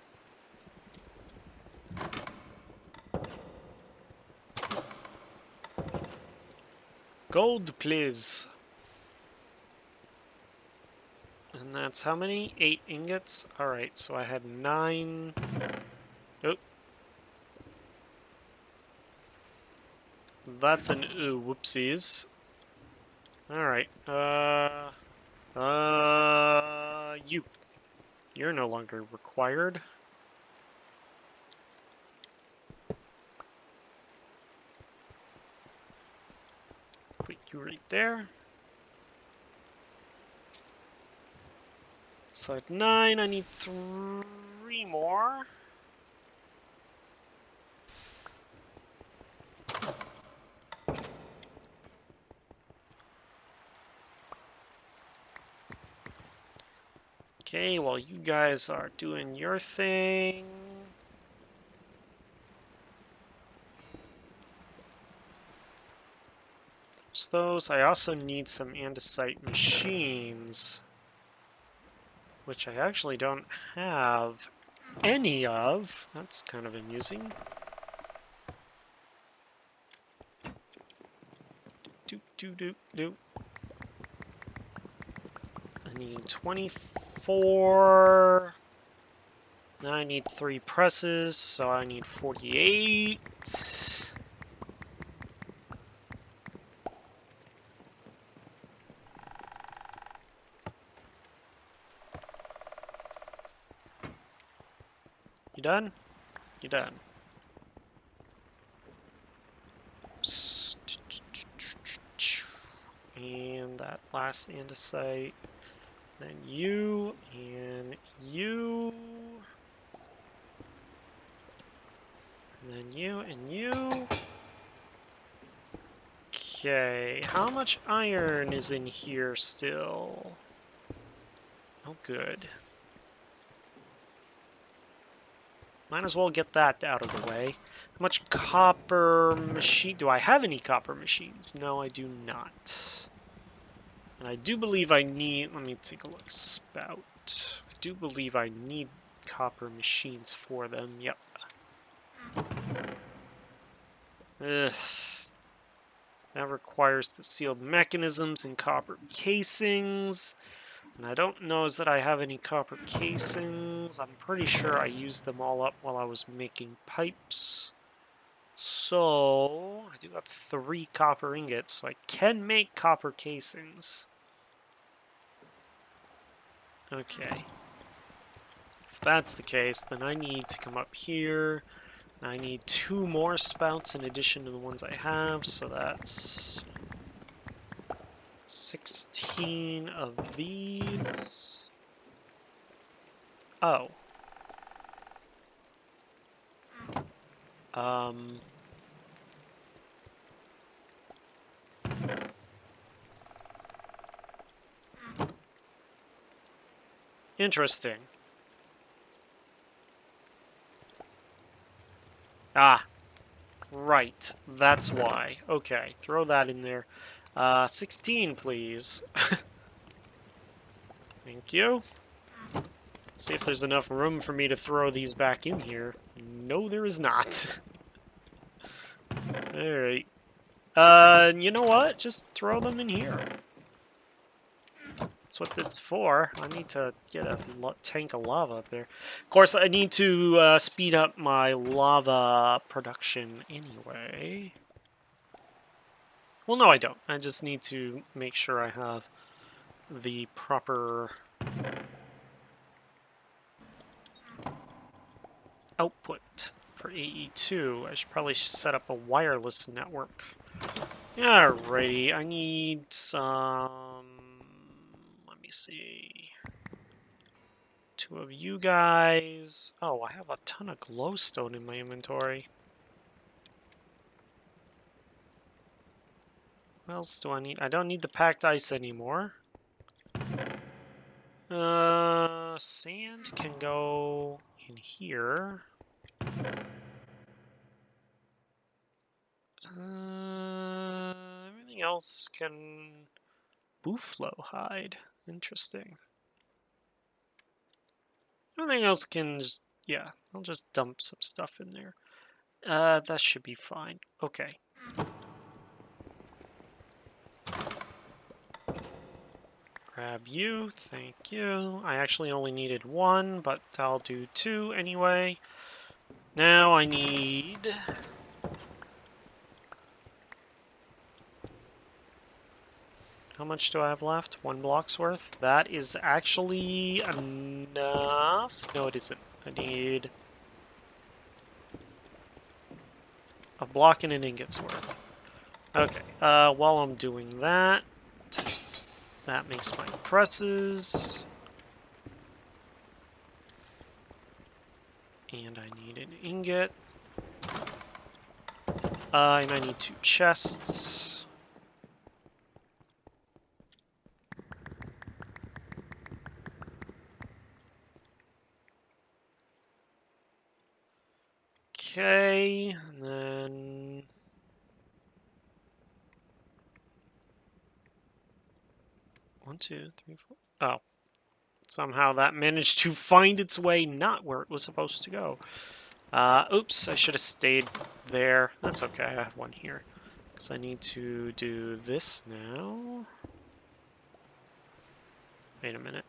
Gold, please. That's how many? 8 ingots? Alright, so I had 9. Oh. That's an whoopsies. Alright, you're no longer required. Put you right there. So at 9, I need 3 more. Okay, while you guys are doing your thing. There's those. I also need some andesite machines, which I actually don't have any of. That's kind of amusing. Do. I need 24. Now I need 3 presses, so I need 48. You done? You done. And that last andesite. Then you, and you. And then you, and you. Okay, how much iron is in here still? Oh, good. Might as well get that out of the way. How much copper machine? Do I have any copper machines? No, I do not. And I do believe I need... Let me take a look. Spout. I do believe I need copper machines for them. Yep. Ugh. That requires the sealed mechanisms and copper casings. And I don't know that I have any copper casings. I'm pretty sure I used them all up while I was making pipes. So, I do have 3 copper ingots, so I can make copper casings. Okay. If that's the case, then I need to come up here. I need 2 more spouts in addition to the ones I have, so that's 16 of these. Oh. Interesting. Ah. Right. That's why. Okay. Throw that in there. 16, please. Thank you. See if there's enough room for me to throw these back in here. No, there is not. Alright. You know what? Just throw them in here. That's what it's for. I need to get a tank of lava up there. Of course, I need to speed up my lava production anyway. Well, no, I don't. I just need to make sure I have the proper output for AE2. I should probably set up a wireless network. Alrighty, I need some... Let me see. 2 of you guys. Oh, I have a ton of glowstone in my inventory. What else do I need? I don't need the packed ice anymore. Sand can go in here. Everything else can... Buffalo hide. Interesting. Everything else can just... Yeah, I'll just dump some stuff in there. That should be fine. Okay. Grab you, thank you. I actually only needed one, but I'll do two anyway. Now I need... How much do I have left? 1 block's worth? That is actually enough. No, it isn't. I need a block and an ingot's worth. Okay, while I'm doing that, that makes my presses. And I need an ingot. And I need 2 chests. Okay, and then... One, two, three, four... Oh. Somehow that managed to find its way not where it was supposed to go. Oops, I should have stayed there. That's okay, I have one here. Because I need to do this now. Wait a minute.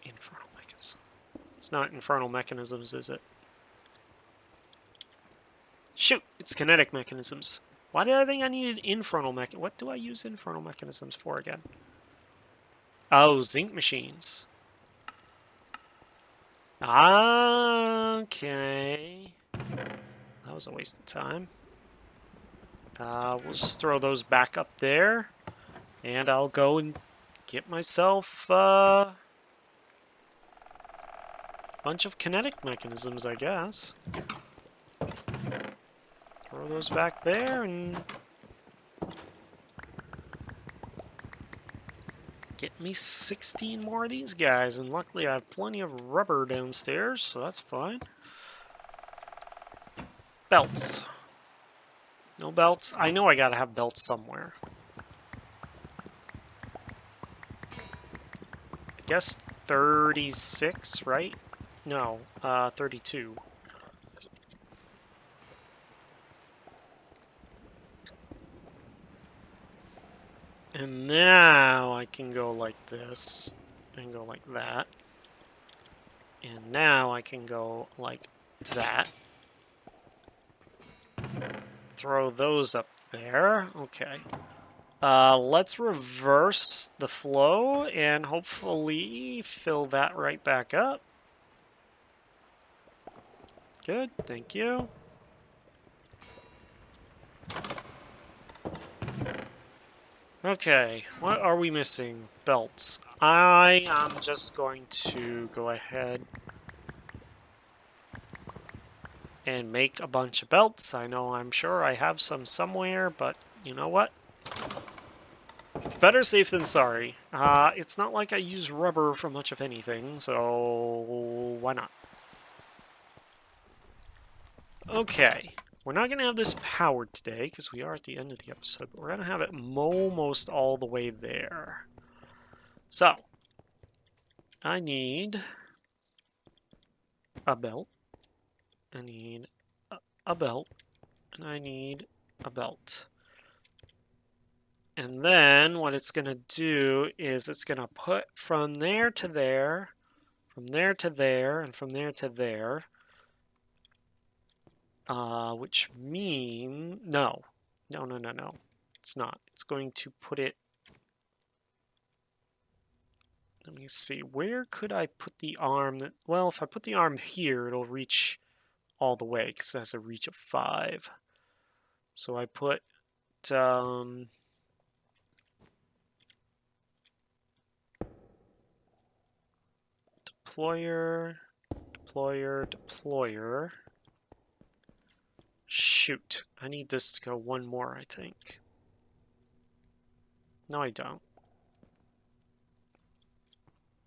Infernal mechanism. It's not infernal mechanisms, is it? Shoot! It's kinetic mechanisms. Why did I think I needed infernal mechanisms? What do I use infernal mechanisms for again? Oh, zinc machines. Okay. That was a waste of time. We'll just throw those back up there. And I'll go and get myself a bunch of kinetic mechanisms, I guess. Throw those back there and get me 16 more of these guys. And luckily I have plenty of rubber downstairs, so that's fine. Belts. No belts? I know I gotta have belts somewhere. I guess 36, right? No, 32. And now I can go like this, and go like that. And now I can go like that. Throw those up there. Okay. Let's reverse the flow and hopefully fill that right back up. Good, thank you. Okay, what are we missing? Belts. I am just going to go ahead and make a bunch of belts. I'm sure I have some somewhere, but you know what? Better safe than sorry. It's not like I use rubber for much of anything, so why not? Okay, we're not going to have this powered today because we are at the end of the episode, but we're going to have it almost all the way there. So, I need a belt. I need a belt. And I need a belt. And then what it's going to do is it's going to put from there to there, from there to there, and from there to there. Which mean... No. No. It's not. It's going to put it... Let me see. Where could I put the arm that... Well, if I put the arm here, it'll reach all the way, because it has a reach of 5. So I put... deployer... Shoot. I need this to go one more, I think. No, I don't.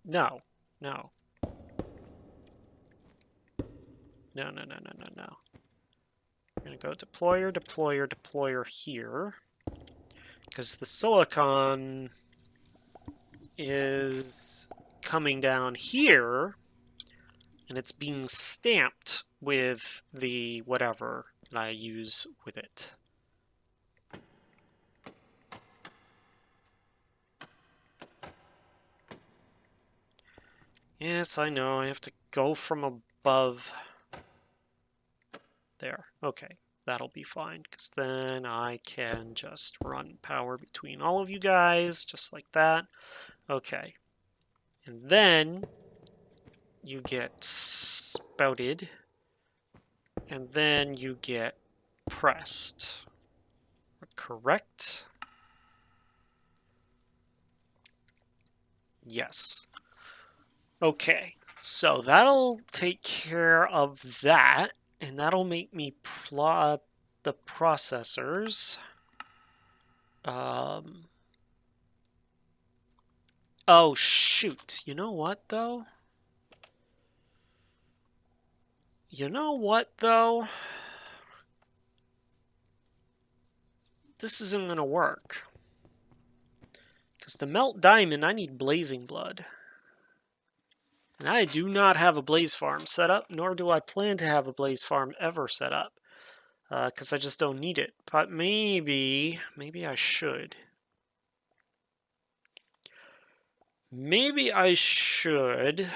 No. No. No. We're going to go deployer here. Because the silicon is coming down here, and it's being stamped with the whatever that I use with it. Yes, I know. I have to go from above. There. Okay. That'll be fine, because then I can just run power between all of you guys, just like that. Okay. And then you get spouted, and then you get pressed. Correct? Yes. Okay, so that'll take care of that, and that'll make me plot the processors. Oh shoot, you know what though? This isn't gonna work. Because to melt diamond, I need blazing blood. And I do not have a blaze farm set up, nor do I plan to have a blaze farm ever set up. Because I just don't need it. But maybe I should. Maybe I should.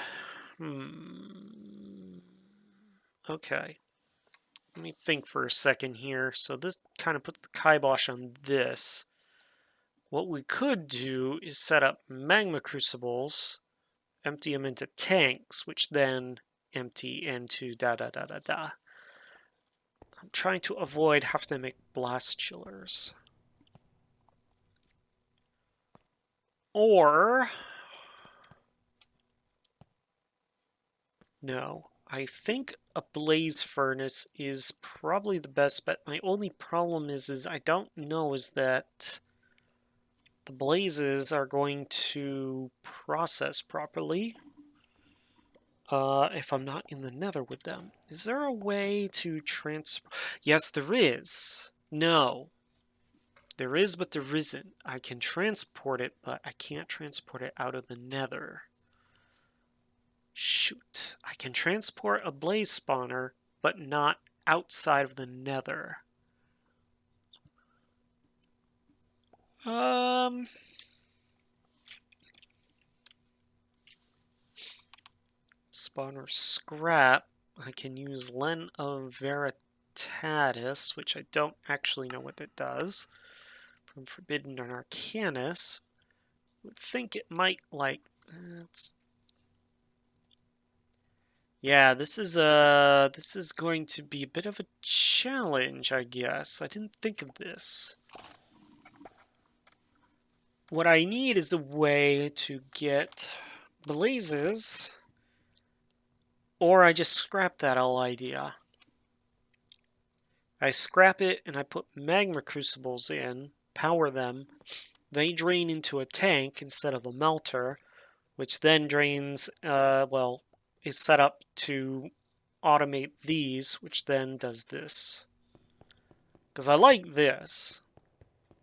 Okay. Let me think for a second here. So this kind of puts the kibosh on this. What we could do is set up magma crucibles, empty them into tanks, which then empty into da-da-da-da-da. I'm trying to avoid having to make blast chillers. Or... no. I think a blaze furnace is probably the best bet. My only problem is I don't know is that the blazes are going to process properly if I'm not in the nether with them. Is there a way to Yes, there is. No. There is, but there isn't. I can transport it, but I can't transport it out of the nether. Shoot. I can transport a blaze spawner, but not outside of the nether. Spawner scrap. I can use Len of Veritatis, which I don't actually know what it does. From Forbidden and Arcanus. Would think it might like... yeah, this is going to be a bit of a challenge, I guess. I didn't think of this. What I need is a way to get blazes, or I just scrap that whole idea. I scrap it and I put magma crucibles in, power them. They drain into a tank instead of a melter, which then drains, well, is set up to automate these, which then does this. Because I like this.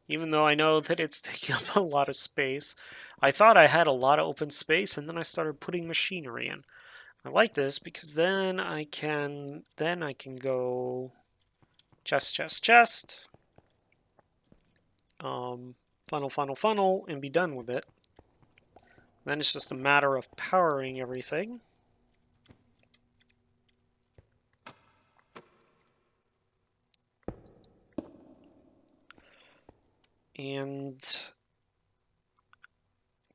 Even though I know that it's taking up a lot of space. I thought I had a lot of open space, and then I started putting machinery in. I like this because then I can go chest, chest, chest. Funnel, funnel, funnel, and be done with it. Then it's just a matter of powering everything. And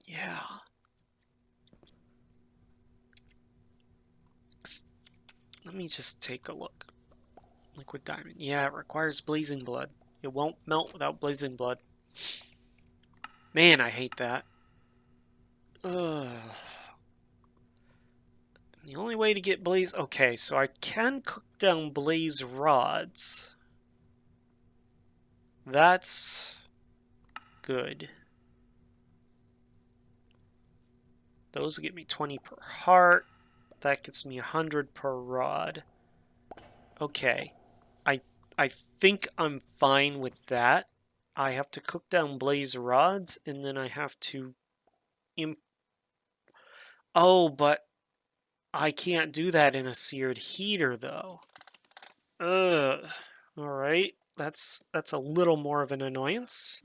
yeah. Let me just take a look. Liquid diamond. Yeah, it requires blazing blood. It won't melt without blazing blood. Man, I hate that. Ugh. The only way to get blaze... okay, so I can cook down blaze rods. That's good. Those get me 20 per heart. That gets me 100 per rod. Okay. I think I'm fine with that. I have to cook down blaze rods, and then I have to... oh, but I can't do that in a seared heater, though. Ugh. Alright. That's a little more of an annoyance.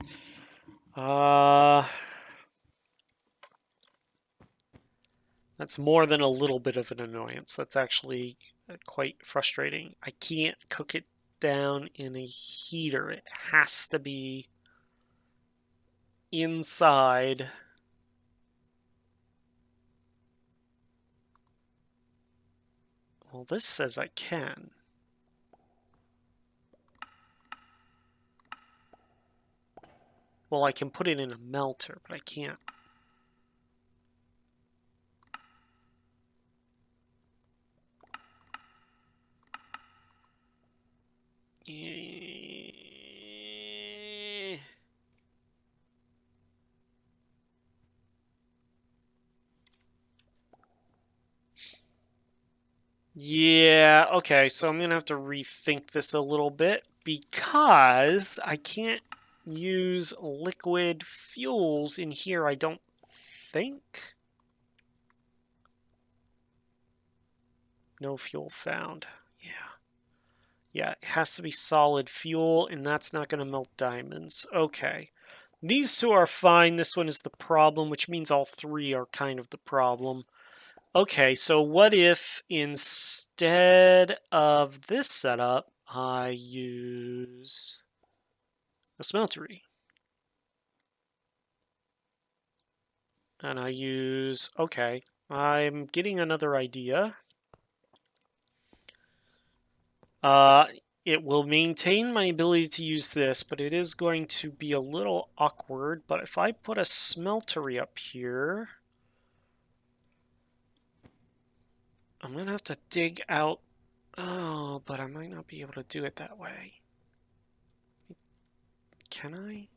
That's more than a little bit of an annoyance. That's actually quite frustrating. I can't cook it down in a heater. It has to be inside. Well, this says I can. Well, I can put it in a melter, but I can't. Yeah, okay, so I'm gonna have to rethink this a little bit because I can't use liquid fuels in here, I don't think. No fuel found. Yeah. Yeah, it has to be solid fuel, and that's not gonna melt diamonds. Okay. These two are fine. This one is the problem, which means all three are kind of the problem. Okay, so what if instead of this setup, I use a smeltery? And I use, okay, I'm getting another idea. It will maintain my ability to use this, but it is going to be a little awkward. But if I put a smeltery up here, I'm going to have to dig out. Oh, but I might not be able to do it that way. Can I?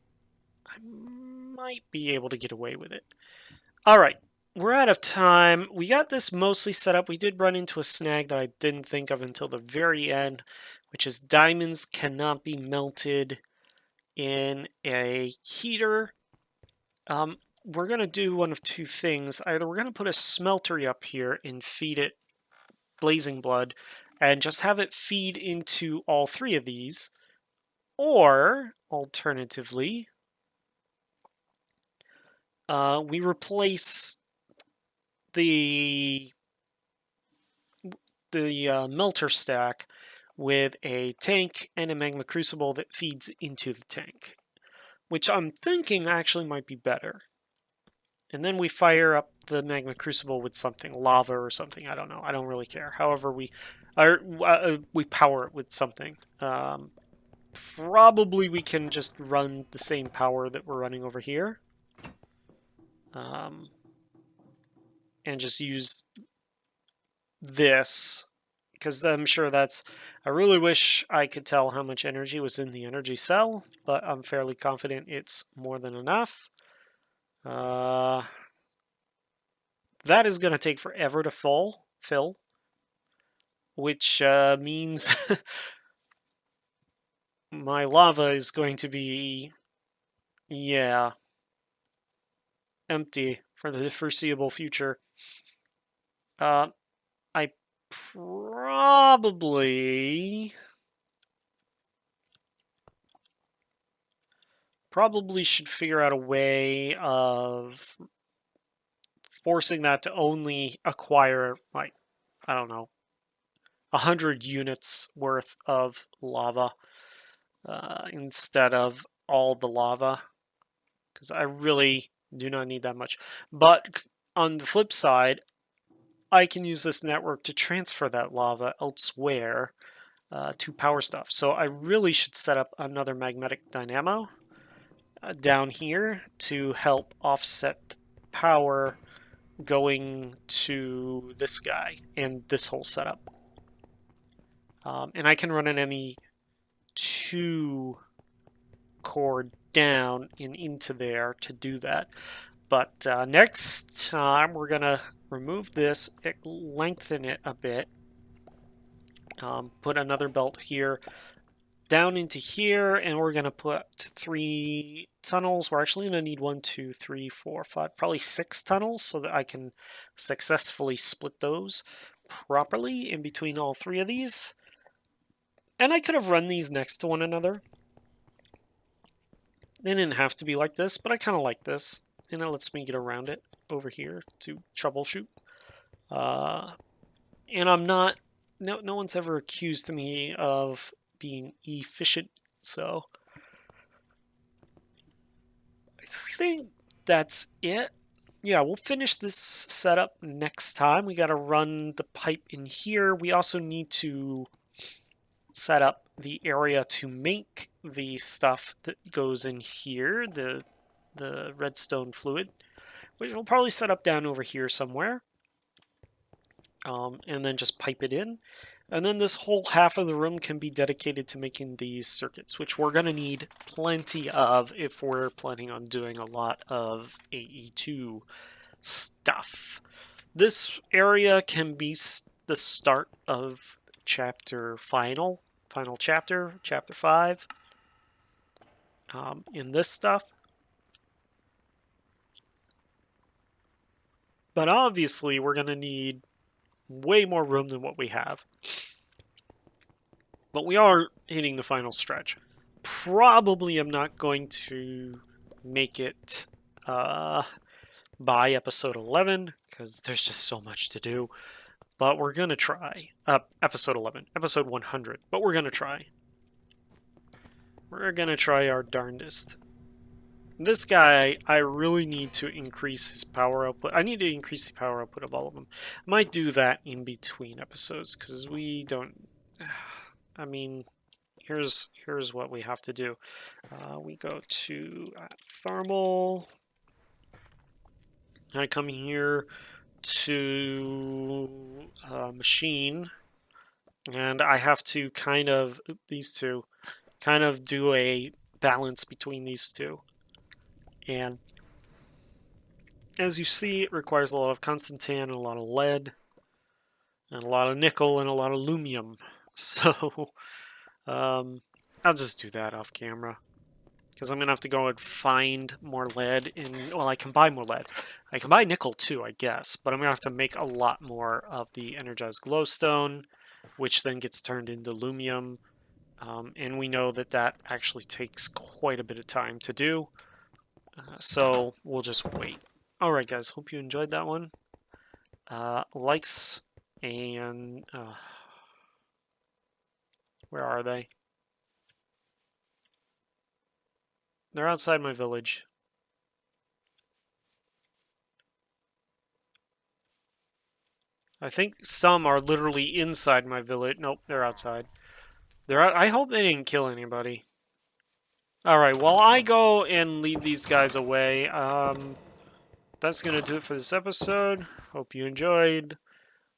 I might be able to get away with it. All right, we're out of time. We got this mostly set up. We did run into a snag that I didn't think of until the very end, which is diamonds cannot be melted in a heater. We're going to do one of two things. Either we're going to put a smeltery up here and feed it blazing blood and just have it feed into all three of these, or alternatively, we replace the melter stack with a tank and a magma crucible that feeds into the tank, which I'm thinking actually might be better. And then we fire up the magma crucible with something, lava or something. I don't know. I don't really care. However, we power it with something. Probably we can just run the same power that we're running over here. And just use this, because I'm sure that's... I really wish I could tell how much energy was in the energy cell, but I'm fairly confident it's more than enough. That is going to take forever to fill, which means my lava is going to be, yeah, empty for the foreseeable future. I probably should figure out a way of forcing that to only acquire, like, I don't know, 100 units worth of lava instead of all the lava, because I really do not need that much. But on the flip side, I can use this network to transfer that lava elsewhere to power stuff. So I really should set up another magnetic dynamo down here to help offset power going to this guy and this whole setup. And I can run an ME2 cord down and into there to do that. But next time we're going to remove this, lengthen it a bit, put another belt here, down into here, and we're going to put 3 tunnels. We're actually going to need 1, 2, 3, 4, 5, probably 6 tunnels so that I can successfully split those properly in between all 3 of these. And I could have run these next to one another. They didn't have to be like this, but I kind of like this, and it lets me get around it over here to troubleshoot. And I'm not. No one's ever accused me of being efficient, so I think that's it. Yeah, we'll finish this setup next time. We got to run the pipe in here. We also need to set up the area to make the stuff that goes in here, the redstone fluid, which we'll probably set up down over here somewhere. And then just pipe it in. And then this whole half of the room can be dedicated to making these circuits, which we're going to need plenty of if we're planning on doing a lot of AE2 stuff. This area can be the start of final chapter, chapter 5, in this stuff. But obviously we're going to need way more room than what we have. But we are hitting the final stretch. Probably I'm not going to make it by episode 11 because there's just so much to do. But we're going to try. Episode 11. Episode 100. But we're going to try. We're going to try our darndest. This guy, I really need to increase his power output. I need to increase the power output of all of them. I might do that in between episodes because we don't... I mean, here's what we have to do. We go to thermal. I come here to machine, and I have to kind of do a balance between these two. And as you see, it requires a lot of Constantan and a lot of lead and a lot of nickel and a lot of aluminum. So I'll just do that off camera because I'm gonna have to go and find more lead. Well, I can buy more lead. I can buy nickel too, I guess, but I'm gonna have to make a lot more of the energized glowstone, which then gets turned into aluminum. And we know that that actually takes quite a bit of time to do. So we'll just wait. Alright guys, hope you enjoyed that one. Likes and... where are they? They're outside my village. I think some are literally inside my village. Nope, they're outside. They're out. I hope they didn't kill anybody. Alright, well I go and leave these guys away. That's gonna do it for this episode. Hope you enjoyed.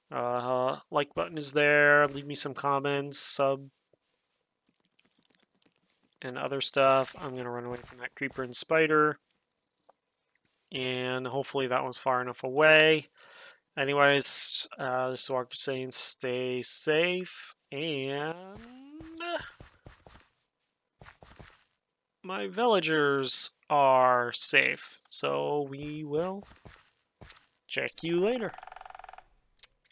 Like button is there. Leave me some comments, sub, and other stuff. I'm gonna run away from that creeper and spider. And hopefully that one's far enough away. Anyways, this is Walker saying stay safe, and my villagers are safe. So we will check you later.